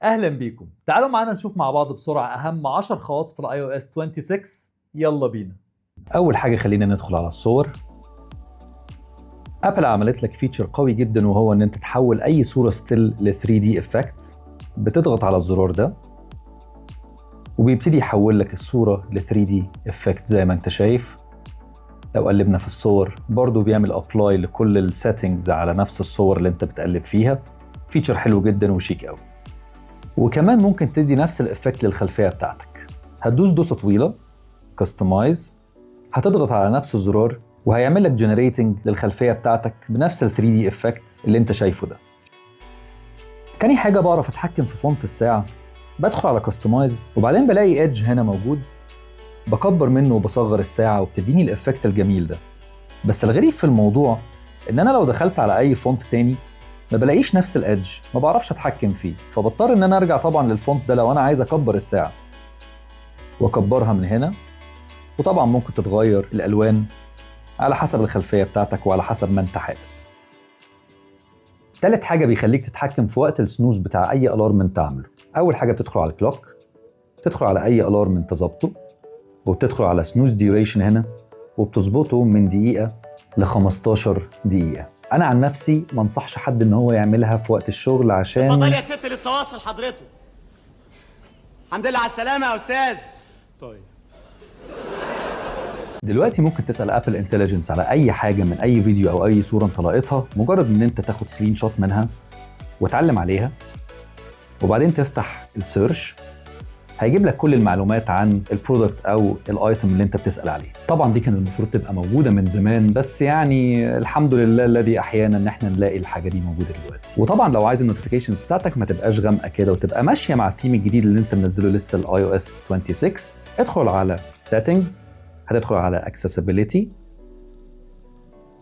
اهلا بيكم. تعالوا معانا نشوف مع بعض بسرعه اهم 10 خواص في الاي او اس 26. يلا بينا. اول حاجه خلينا ندخل على الصور. ابل عملت لك فيتشر قوي جدا، وهو ان انت تحول اي صوره ستيل ل 3 دي افكت. بتضغط على الزرار ده وبيبتدي يحول لك الصوره ل 3 دي افكت زي ما انت شايف. لو قلبنا في الصور برضو بيعمل ابلاي لكل السيتنجز على نفس الصور اللي انت بتقلب فيها. فيتشر حلو جدا وشيك قوي. وكمان ممكن تدي نفس الإفكت للخلفية بتاعتك. هتدوس دوسة طويلة كاستمايز، هتضغط على نفس الزرار وهيعمل لك جنريتنج للخلفية بتاعتك بنفس ال 3 دي إفكت اللي انت شايفه ده. تاني حاجة بعرف اتحكم في فونت الساعة. بدخل على كاستمايز وبعدين بلاقي ايدج هنا موجود، بكبر منه وبصغر الساعة وبتديني الإفكت الجميل ده. بس الغريب في الموضوع ان انا لو دخلت على اي فونت تاني ما بلاقيش نفس الادج، ما بعرفش اتحكم فيه، فبضطر ان انا ارجع طبعا للفونت ده لو انا عايز اكبر الساعه واكبرها من هنا. وطبعا ممكن تتغير الالوان على حسب الخلفيه بتاعتك وعلى حسب ما انت حابب. تالت حاجه بيخليك تتحكم في وقت السنوز بتاع اي الارم انت عامله. اول حاجه بتدخل على الكلوك، تدخل على اي الارم انت ظابطه وبتدخل على سنوز ديوريشن هنا وبتظبطه من دقيقه ل 15 دقيقه. انا عن نفسي ما انصحش حد ان هو يعملها في وقت الشغل عشان اتفضل يا ست، لسه واصل حضرته. الحمد لله على السلامه يا استاذ. طيب دلوقتي ممكن تسال ابل انتليجنس على اي حاجه من اي فيديو او اي صوره انت لقيتها، مجرد ان انت تاخد سكرين شوت منها وتعلم عليها وبعدين تفتح السيرش، هيجيب لك كل المعلومات عن البرودكت او الايتم اللي انت بتسال عليه. طبعا دي كان المفروض تبقى موجوده من زمان، بس يعني الحمد لله الذي احيانا ان احنا نلاقي الحاجه دي موجوده دلوقتي. وطبعا لو عايز النوتيفيكيشنز بتاعتك ما تبقاش غامقه كده وتبقى ماشيه مع الثيم الجديد اللي انت منزله لسه الاي او اس 26، ادخل على سيتنجز، هتدخل على accessibility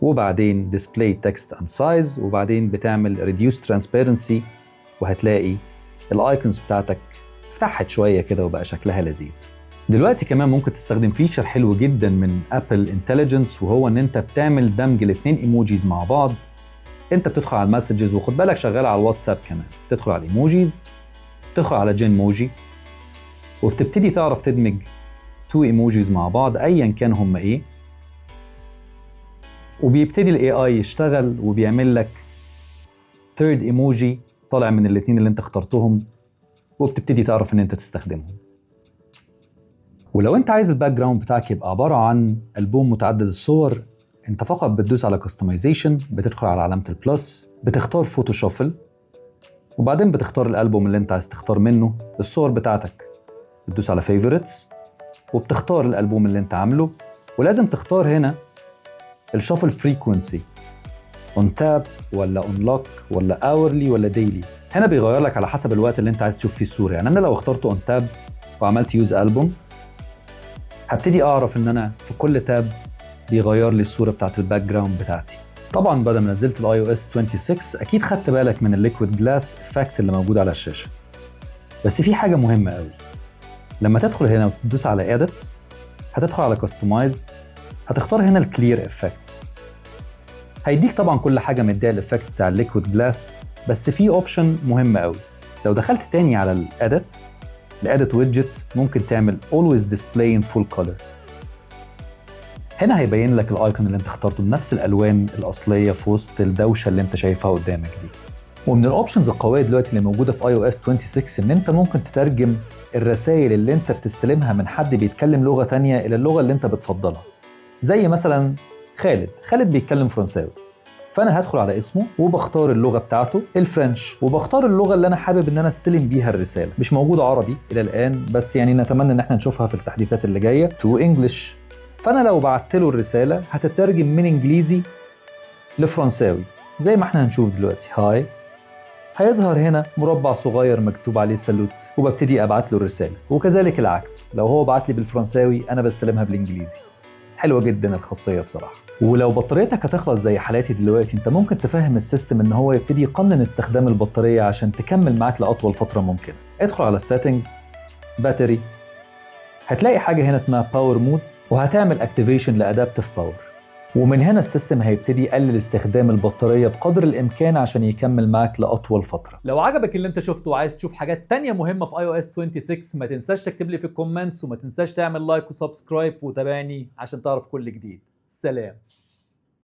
وبعدين display text and size وبعدين بتعمل reduce transparency، وهتلاقي الايكونز بتاعتك فتحت شويه كده وبقى شكلها لذيذ. دلوقتي كمان ممكن تستخدم فيتشر حلو جدا من ابل انتليجنس، وهو ان انت بتعمل دمج الاثنين ايموجيز مع بعض. انت بتدخل على المسجز، وخد بالك شغاله على الواتساب كمان، تدخل على الايموجيز، تدخل على جين موجي وبتبتدي تعرف تدمج تو ايموجيز مع بعض ايا كان هم ايه، وبيبتدي الاي اي يشتغل وبيعمل لك ثيرد ايموجي طالع من الاثنين اللي انت اخترتهم، وبتبتدي تعرف ان انت تستخدمهم. ولو انت عايز الباك جراوند بتاعك يبقى عباره عن البوم متعدد الصور، انت فقط بتدوس على كاستمايزيشن، بتدخل على علامه البلس، بتختار فوتو شافل وبعدين بتختار الالبوم اللي انت عايز تختار منه الصور بتاعتك، بتدوس على فيفورتس وبتختار الالبوم اللي انت عامله. ولازم تختار هنا الشافل فريكوينسي، اون تاب ولا اون لوك ولا اورلي ولا ديلي. هنا بيغير لك على حسب الوقت اللي انت عايز تشوف فيه الصوره. يعني انا لو اخترت اون تاب وعملت يوز البوم، هبتدي اعرف ان انا في كل تاب بيغير لي الصوره بتاعت الباك جراوند بتاعتي. طبعا بعد ما نزلت الاي او اس 26 اكيد خدت بالك من الليكويد جلاس افكت اللي موجود على الشاشه. بس في حاجه مهمه قوي، لما تدخل هنا وتدوس على اديت، هتدخل على كاستمايز، هتختار هنا الكلير افكت. هيديك طبعا كل حاجه مديها الافكت بتاع الليكويد جلاس، بس في اوبشن مهم قوي. لو دخلت تاني على الاديت ويدجت، ممكن تعمل always display in full color. هنا هيبين لك الايكون اللي انت اخترته بنفس الالوان الاصليه في وسط الدوشه اللي انت شايفها قدامك دي. ومن الاوبشنز القويه دلوقتي اللي موجوده في اي او اس 26 ان انت ممكن تترجم الرسائل اللي انت بتستلمها من حد بيتكلم لغه تانية الى اللغه اللي انت بتفضلها. زي مثلا خالد بيتكلم فرنساوي، فانا هدخل على اسمه وبختار اللغه بتاعته الفرنش، وبختار اللغه اللي انا حابب ان انا استلم بيها الرساله. مش موجود عربي الى الان، بس يعني نتمنى ان احنا نشوفها في التحديثات اللي جايه تو انجلش. فانا لو بعت له الرساله هتترجم من انجليزي لفرنساوي زي ما احنا هنشوف دلوقتي. هاي، هيظهر هنا مربع صغير مكتوب عليه سالوت، وببتدي ابعت له الرساله. وكذلك العكس، لو هو بعت لي بالفرنساوي انا بستلمها بالانجليزي. حلوه جدا الخاصيه بصراحه. ولو بطاريتك هتخلص زي حالاتي دلوقتي، انت ممكن تفهم السيستم ان هو يبتدي يقنن استخدام البطاريه عشان تكمل معاك لاطول فتره ممكنه. ادخل على السيتنجز، باتري، هتلاقي حاجه هنا اسمها باور مود، وهتعمل اكتيفيشن لادابتيف باور. ومن هنا السيستم هيبتدي يقلل استخدام البطارية بقدر الإمكان عشان يكمل معاك لأطول فترة. لو عجبك اللي انت شفته وعايز تشوف حاجات تانية مهمة في iOS 26 ما تنساش تكتب لي في الكومنتس، وما تنساش تعمل لايك وسبسكرايب وتابعني عشان تعرف كل جديد. سلام.